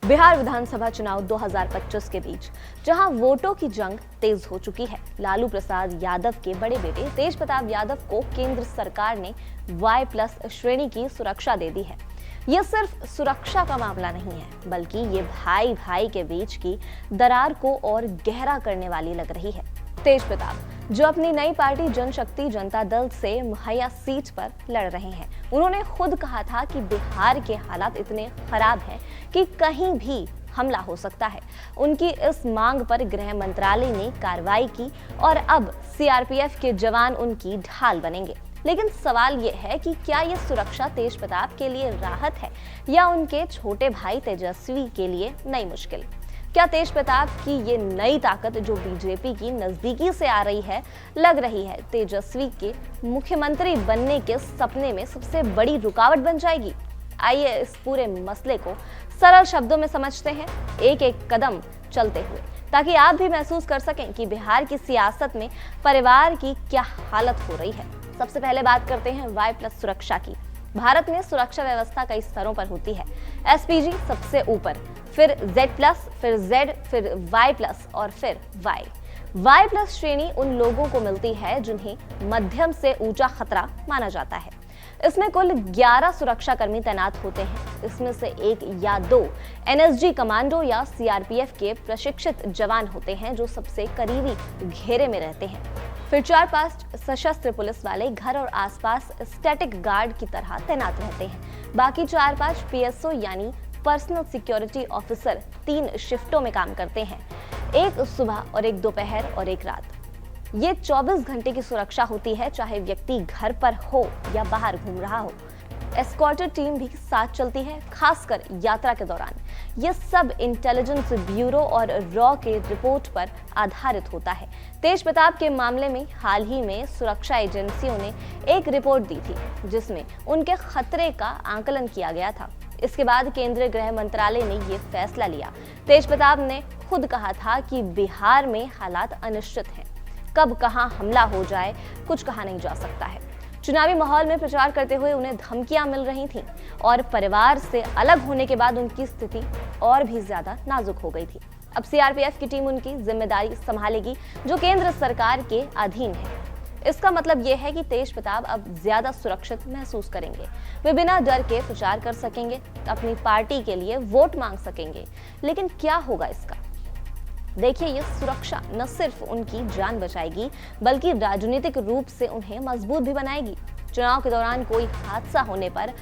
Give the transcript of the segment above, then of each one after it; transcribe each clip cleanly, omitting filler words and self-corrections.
बिहार विधानसभा चुनाव 2025 के बीच जहां वोटों की जंग तेज हो चुकी है, लालू प्रसाद यादव के बड़े बेटे तेज प्रताप यादव को केंद्र सरकार ने Y+ श्रेणी की सुरक्षा दे दी है। यह सिर्फ सुरक्षा का मामला नहीं है, बल्कि ये भाई भाई के बीच की दरार को और गहरा करने वाली लग रही है। तेज प्रताप, जो अपनी नई पार्टी जनशक्ति जनता दल से मुहैया सीट पर लड़ रहे हैं, उन्होंने खुद कहा था कि बिहार के हालात इतने खराब हैं कि कहीं भी हमला हो सकता है। उनकी इस मांग पर गृह मंत्रालय ने कार्रवाई की और अब CRPF के जवान उनकी ढाल बनेंगे। लेकिन सवाल ये है कि क्या ये सुरक्षा तेज प्रताप के लिए राहत है या उनके छोटे भाई तेजस्वी के लिए नई मुश्किल? क्या तेज प्रताप की ये नई ताकत जो बीजेपी की नजदीकी से आ रही है, लग रही है तेजस्वी के मुख्यमंत्री बनने के सपने में सबसे बड़ी रुकावट बन जाएगी? आइए इस पूरे मसले को सरल शब्दों में समझते हैं, एक एक कदम चलते हुए, ताकि आप भी महसूस कर सकें कि बिहार की सियासत में परिवार की क्या हालत हो रही है। सबसे पहले बात करते हैं Y+ सुरक्षा की। भारत में सुरक्षा व्यवस्था कई स्तरों पर होती है। SPG सबसे ऊपर, फिर Z+, फिर Z, फिर Y+ और फिर Y। Y+ श्रेणी उन लोगों को मिलती है जिन्हें मध्यम से ऊंचा खतरा माना जाता है। इसमें कुल 11 सुरक्षाकर्मी तैनात होते हैं। इसमें से 1 या 2 NSG कमांडो या CRPF के प्रशिक्षित जवान होते हैं जो सबसे करीबी घेरे में रहते हैं। फिर 4-5 सशस्त्र पुलिस वाले घर और आसपास स्टैटिक गार्ड की तरह तैनात रहते हैं। बाकी 4-5 PSO यानी पर्सनल सिक्योरिटी ऑफिसर 3 शिफ्टों में काम करते हैं, एक सुबह और एक दोपहर और एक रात। ये 24 घंटे की सुरक्षा होती है, चाहे व्यक्ति घर पर हो या बाहर घूम रहा हो। एस्कॉर्टेड टीम भी साथ चलती है, खासकर यात्रा के दौरान। ये सब इंटेलिजेंस ब्यूरो और रॉ के रिपोर्ट पर आधारित होता है। तेज प्रताप के मामले में हाल ही में सुरक्षा एजेंसियों ने एक रिपोर्ट दी थी, जिसमें उनके खतरे का आंकलन किया गया था। इसके बाद केंद्रीय गृह मंत्रालय ने ये फैसला लिया। तेज प्रताप ने खुद कहा था कि बिहार में हालात अनिश्चित हैं, कब कहां हमला हो जाए कुछ कहा नहीं जा सकता है। चुनावी माहौल में प्रचार करते हुए उन्हें धमकियां मिल रही थीं और परिवार से अलग होने के बाद उनकी स्थिति और भी ज्यादा नाजुक हो गई थी। अब CRPF की टीम उनकी जिम्मेदारी संभालेगी, जो केंद्र सरकार के अधीन है। इसका मतलब यह है कि तेज प्रताप अब ज्यादा सुरक्षित महसूस करेंगे। वे बिना डर के प्रचार कर सकेंगे, अपनी पार्टी के लिए वोट मांग सकेंगे। लेकिन क्या होगा इसका? देखिए, ये सुरक्षा न सिर्फ उनकी जान बचाएगी, बल्कि राजनीतिक रूप से उन्हें मजबूत भी बनाएगी। चुनाव के दौरान कोई हादसा होने पर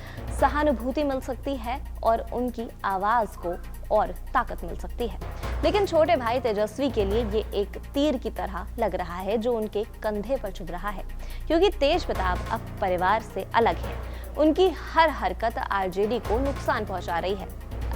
सहानुभूति मिल सकती है और उनकी आवाज को और ताकत मिल सकती है। लेकिन छोटे भाई तेजस्वी के लिए ये एक तीर की तरह लग रहा है जो उनके कंधे पर चुभ रहा है, क्योंकि तेज प्रताप अब परिवार से अलग है। उनकी हर हरकत RJD को नुकसान पहुंचा रही है।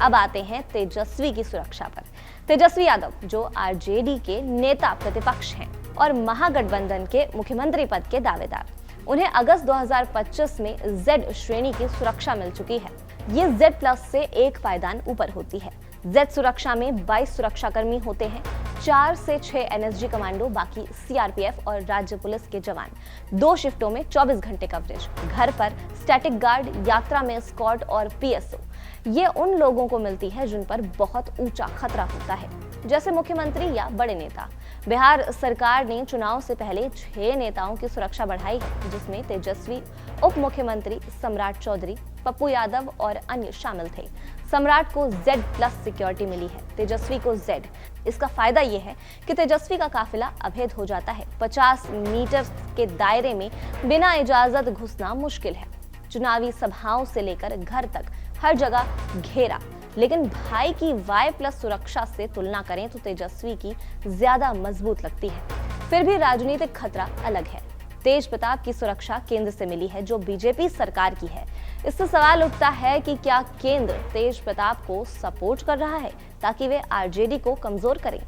अब आते हैं तेजस्वी की सुरक्षा पर। तेजस्वी यादव, जो RJD के नेता प्रतिपक्ष हैं और महागठबंधन के मुख्यमंत्री पद के दावेदार, उन्हें अगस्त 2025 में Z श्रेणी की सुरक्षा मिल चुकी है। ये Z+ से एक पायदान ऊपर होती है। Z सुरक्षा में 22 सुरक्षाकर्मी होते हैं, 4 से 6 NSG कमांडो, बाकी CRPF और राज्य पुलिस के जवान। 2 शिफ्टों में 24 घंटे कवरेज, घर पर स्टैटिक गार्ड, यात्रा में स्कॉट और PSO। ये उन लोगों को मिलती है जिन पर बहुत ऊंचा खतरा होता है, जैसे मुख्यमंत्री या बड़े नेता। बिहार सरकार ने चुनाव से पहले 6 नेताओं की सुरक्षा बढ़ाई है, जिसमें तेजस्वी, उप मुख्यमंत्री सम्राट चौधरी, पप्पू यादव और अन्य शामिल थे। सम्राट को Z+ सिक्योरिटी मिली है, तेजस्वी को Z। इसका फायदा यह है कि तेजस्वी का काफिला अभेद हो जाता है। 50 मीटर के दायरे में बिना इजाजत घुसना मुश्किल है। चुनावी सभाओं से लेकर घर तक हर जगह घेरा। लेकिन भाई की Y+ सुरक्षा से तुलना करें तो तेजस्वी की ज्यादा मजबूत लगती है। फिर भी राजनीतिक खतरा अलग है। तेज प्रताप की सुरक्षा केंद्र से मिली है, जो बीजेपी सरकार की है। इससे सवाल उठता है कि क्या केंद्र तेज प्रताप को सपोर्ट कर रहा है ताकि वे RJD को कमजोर करें?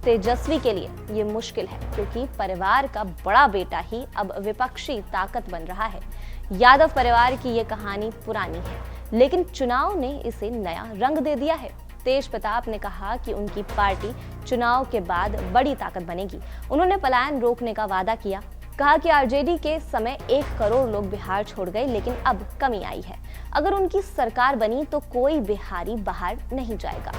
तेजस्वी के लिए ये मुश्किल है, क्योंकि परिवार का बड़ा बेटा ही अब विपक्षी ताकत बन रहा है। यादव परिवार की ये कहानी पुरानी है, लेकिन चुनाव ने इसे नया रंग दे दिया है। तेज प्रताप ने कहा कि उनकी पार्टी चुनाव के बाद बड़ी ताकत बनेगी। उन्होंने पलायन रोकने का वादा किया। कहा कि आरजेडी के समय 1 करोड़ लोग बिहार छोड़ गए, लेकिन अब कमी आई है। अगर उनकी सरकार बनी तो कोई बिहारी बाहर नहीं जाएगा।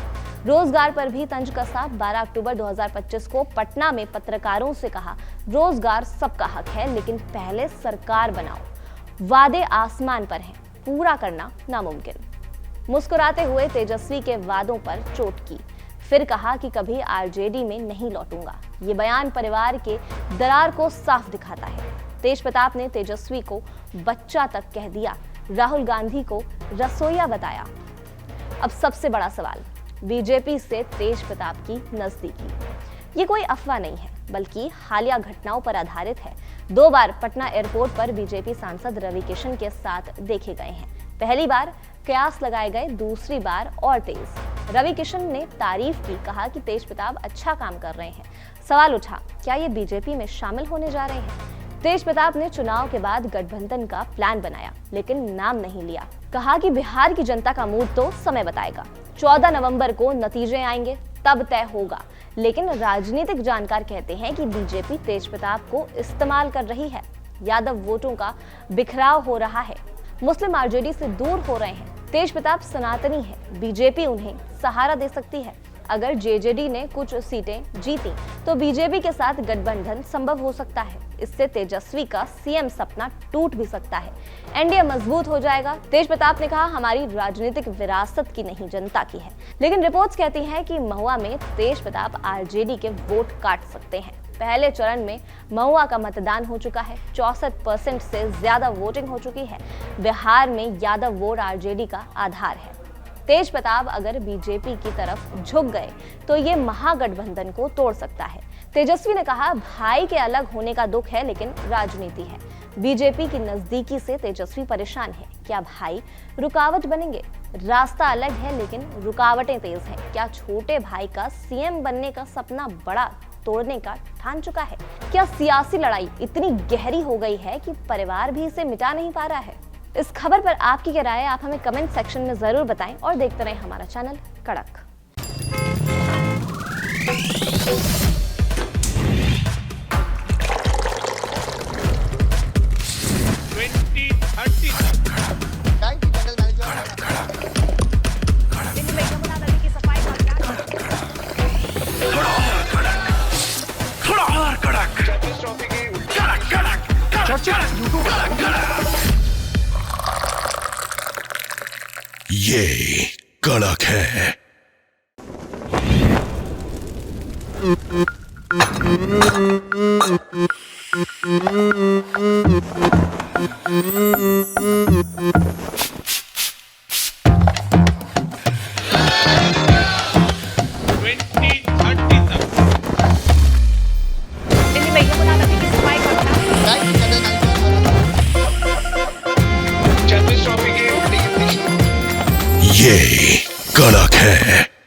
रोजगार पर भी तंज कसा। 12 अक्टूबर 2025 को पटना में पत्रकारों से कहा, रोजगार सबका हक है, लेकिन पहले सरकार बनाओ। वादे आसमान पर हैं, पूरा करना नामुमकिन। मुस्कुराते हुए तेजस्वी के वादों पर चोट की, फिर कहा कि कभी आरजेडी में नहीं लौटूंगा। ये बयान परिवार के दरार को साफ दिखाता है। तेज प्रताप ने तेजस्वी को बच्चा तक कह दिया, राहुल गांधी को रसोइया बताया। अब सबसे बड़ा सवाल, बीजेपी से तेज प्रताप की नजदीकी। ये कोई अफवाह नहीं है, बल्कि हालिया घटनाओं पर आधारित है। 2 बार पटना एयरपोर्ट पर बीजेपी सांसद रवि किशन के साथ देखे गए हैं। पहली बार कयास लगाए गए, दूसरी बार और तेज। रवि किशन ने तारीफ की, कहा कि तेज प्रताप अच्छा काम कर रहे हैं। सवाल उठा, क्या ये बीजेपी में शामिल होने जा रहे हैं? तेज प्रताप ने चुनाव के बाद गठबंधन का प्लान बनाया, लेकिन नाम नहीं लिया। कहा कि बिहार की जनता का मूड तो समय बताएगा, 14 नवंबर को नतीजे आएंगे, तब तय होगा। लेकिन राजनीतिक जानकार कहते हैं कि बीजेपी तेज प्रताप को इस्तेमाल कर रही है। यादव वोटों का बिखराव हो रहा है, मुस्लिम आरजेडी से दूर हो रहे हैं। तेज प्रताप सनातनी है, बीजेपी उन्हें सहारा दे सकती है। अगर जेजेडी ने कुछ सीटें जीती तो बीजेपी के साथ गठबंधन संभव हो सकता है। इससे तेजस्वी का सीएम सपना टूट भी सकता है, एनडीए मजबूत हो जाएगा। तेज प्रताप ने कहा, हमारी राजनीतिक विरासत की नहीं, जनता की है। लेकिन रिपोर्ट्स कहती हैं कि महुआ में तेज प्रताप आरजेडी के वोट काट सकते हैं। पहले चरण में महुआ का मतदान हो चुका है, 64% से ज्यादा वोटिंग हो चुकी है। बिहार में यादव वोट आरजेडी का आधार है। तेज प्रताप अगर बीजेपी की तरफ झुक गए तो ये महागठबंधन को तोड़ सकता है। तेजस्वी ने कहा, भाई के अलग होने का दुख है, लेकिन राजनीति है। बीजेपी की नजदीकी से तेजस्वी परेशान है। क्या भाई रुकावट बनेंगे? रास्ता अलग है, लेकिन रुकावटें तेज हैं। क्या छोटे भाई का सीएम बनने का सपना बड़ा तोड़ने का ठान चुका है? क्या सियासी लड़ाई इतनी गहरी हो गई है कि परिवार भी इसे मिटा नहीं पा रहा है? इस खबर पर आपकी क्या राय है? आप हमें कमेंट सेक्शन में जरूर बताएं और देखते रहें हमारा चैनल कड़क। ये कड़क है। ये कड़क है।